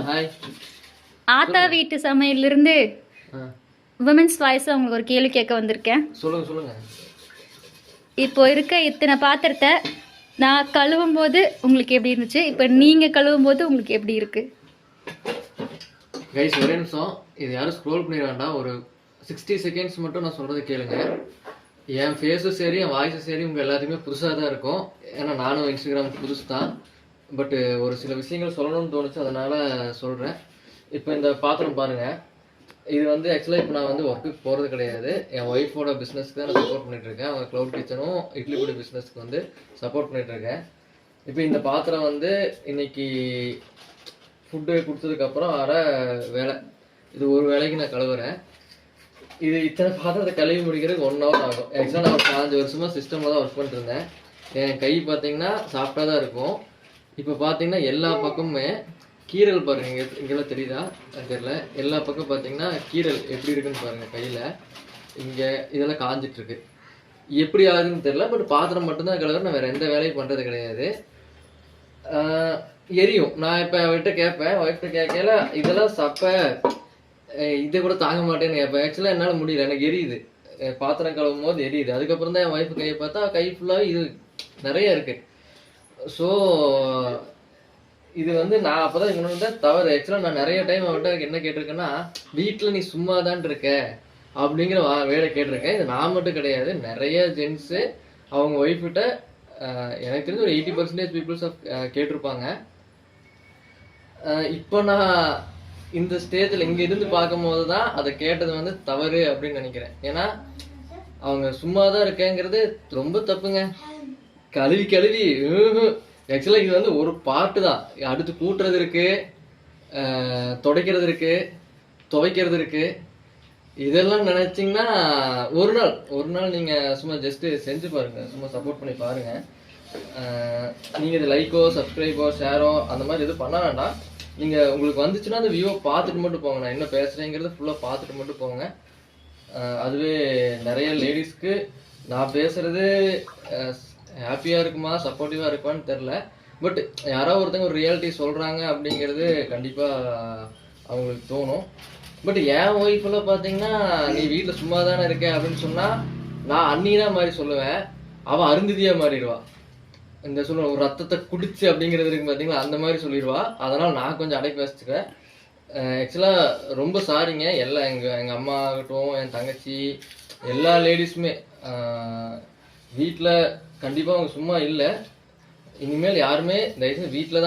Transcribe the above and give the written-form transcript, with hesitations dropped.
Hi. ஆத்தா வீட்டு சமையலிருந்து women's voice உங்களுக்கு ஒரு கேள்வி கேட்க வந்திருக்கேன். சொல்லுங்க. இப்போ இருக்க இத்தனை பாத்திரத்தை நான் கழுவும் போது உங்களுக்கு எப்படி இருந்துச்சு, இப்போ நீங்க கழுவும் போது உங்களுக்கு எப்படி இருக்கு? கைஸ் ஒரே நிமிஷம், இது யாரும் ஸ்க்ரோல் பண்ணிட வேண்டாம். ஒரு 60 செகண்ட்ஸ் மட்டும் நான் சொல்றதை கேளுங்க. என் ஃபேஸும் சரி என் வாய்ஸும் சரி உங்கள் எல்லாத்துக்குமே புதுசாக தான் இருக்கும். ஏன்னா நானும் இன்ஸ்டாகிராம் புதுசு தான். பட்டு ஒரு சில விஷயங்கள் சொல்லணும்னு தோணுச்சு, அதனால் சொல்கிறேன். இப்போ இந்த பாத்திரம் பாருங்கள். இது வந்து ஆக்சுவலாக இப்போ நான் வந்து ஒர்க்குக்கு போகிறது கிடையாது. என் ஒய்ஃபோட பிஸ்னஸ்க்கு தான் நான் சப்போர்ட் பண்ணிகிட்ருக்கேன். அவங்க க்ளவுட் கிச்சனும் இட்லி பொடி பிஸ்னஸ்க்கு வந்து சப்போர்ட் பண்ணிகிட்ருக்கேன். இப்போ இந்த பாத்திரம் வந்து இன்னைக்கு ஃபுட்டு கொடுத்ததுக்கப்புறம் வர வேலை, இது ஒரு வேலைக்கு நான் கழுவுறேன். இது இத்தனை பாத்திரத்தை கழுவி முடிக்கிறதுக்கு 1 hour ஆகும். ஆக்சுவலாக நான் ஒரு 5 வருஷமாக சிஸ்டமில் தான் ஒர்க் பண்ணிட்டு இருந்தேன். என் கை பார்த்தீங்கன்னா சாஃப்டாக தான் இருக்கும். இப்போ பார்த்தீங்கன்னா எல்லா பக்கமுமே கீரல் பாருங்க, இங்கெல்லாம் தெரியுதா தெரியல. எல்லா பக்கம் பார்த்தீங்கன்னா கீரல் எப்படி இருக்குன்னு பாருங்க. கையில் இங்கே இதெல்லாம் காஞ்சிட்ருக்கு. எப்படி ஆகுதுன்னு தெரியல. பட் பாத்திரம் மட்டும்தான் கழுவுறேன். நான் வேறு எந்த வேலையும் பண்ணுறது கிடையாது. எரியும். நான் இப்போ அவர்கிட்ட கேட்பேன், ஒய்ஃப்கிட்ட கேட்கல இதெல்லாம் சப்பை இதை கூட தாங்க மாட்டேன்னு கேட்பேன். ஆக்சுவலாக என்னால் முடியல, எனக்கு எரியுது. பாத்திரம் கழுவும் போது எரியுது. அதுக்கப்புறம் தான் என் ஒய்ஃபு கையை பார்த்தா கை ஃபுல்லாக இது நிறைய இருக்கு. ஸோ இது வந்து நான் அப்போ தான் இவனு தான் தவறு. ஆக்சுவலாக நான் நிறைய டைம் அவர்கிட்ட என்ன கேட்டிருக்கேன்னா, வீட்டில் நீ சும்மா தான் இருக்க அப்படிங்கிற வேலை கேட்டிருக்கேன். இது நான் மட்டும் கிடையாது, நிறைய ஜென்ஸு அவங்க ஒய்ஃப்கிட்ட எனக்கு தெரிஞ்சு ஒரு 80% பீப்புள்ஸ் கேட்டிருப்பாங்க. இப்போ நான் இந்த ஸ்டேஜில் இங்கே இருந்து பார்க்கும் போது தான் அதை கேட்டது வந்து தவறு அப்படின்னு நினைக்கிறேன். ஏன்னா அவங்க சும்மா தான் இருக்கேங்கிறது ரொம்ப தப்புங்க. கழுவி ஆக்சுவலாக இது வந்து ஒரு பார்ட்டு தான். அடுத்து கூட்டுறது இருக்கு, துடைக்கிறது இருக்கு, துவைக்கிறது இருக்கு. இதெல்லாம் நினைச்சிங்கன்னா ஒரு நாள் நீங்கள் சும்மா ஜஸ்ட்டு செஞ்சு பாருங்கள், சும்மா சப்போர்ட் பண்ணி பாருங்கள். நீங்கள் இது லைக்கோ சப்ஸ்கிரைபோ ஷேரோ அந்த மாதிரி எதுவும் பண்ண வேண்டாம். நீங்கள் உங்களுக்கு வந்துச்சுன்னா அந்த வியூவை பார்த்துட்டு மட்டும் போங்க. நான் என்ன பேசுகிறேங்கிறத ஃபுல்லாக பார்த்துட்டு மட்டும் போங்க. அதுவே நிறைய லேடிஸ்க்கு நான் பேசுகிறது ஹாப்பியாக இருக்குமா சப்போர்ட்டிவாக இருக்குமான்னு தெரில. பட் யாரோ ஒருத்தங்க ஒரு ரியாலிட்டி சொல்கிறாங்க அப்படிங்கிறது கண்டிப்பாக அவங்களுக்கு தோணும். பட் என் ஒய்ஃபெல்லாம் பார்த்தீங்கன்னா நீ வீட்டில் சும்மா தானே இருக்க அப்படின்னு சொன்னால் நான் அண்ணினா மாதிரி சொல்லுவேன், அவள் அருந்ததியாக மாறிடுவாள். இந்த சொல்ல ஒரு ரத்தத்தை குடிச்சு அப்படிங்கிறது இருக்கு பார்த்தீங்களா, அந்த மாதிரி சொல்லிடுவா. அதனால் நான் கொஞ்சம் அடைக்க வச்சுக்கிறேன். ஆக்சுவலாக ரொம்ப சாரிங்க. எல்லாம் எங்கள் அம்மா ஆகட்டும், என் தங்கச்சி, எல்லா லேடிஸுமே வீட்டில் கண்டிப்பாக அவங்க சும்மா இல்லை. இனிமேல் யாருமே தயவுசெய்து வீட்டில் தான்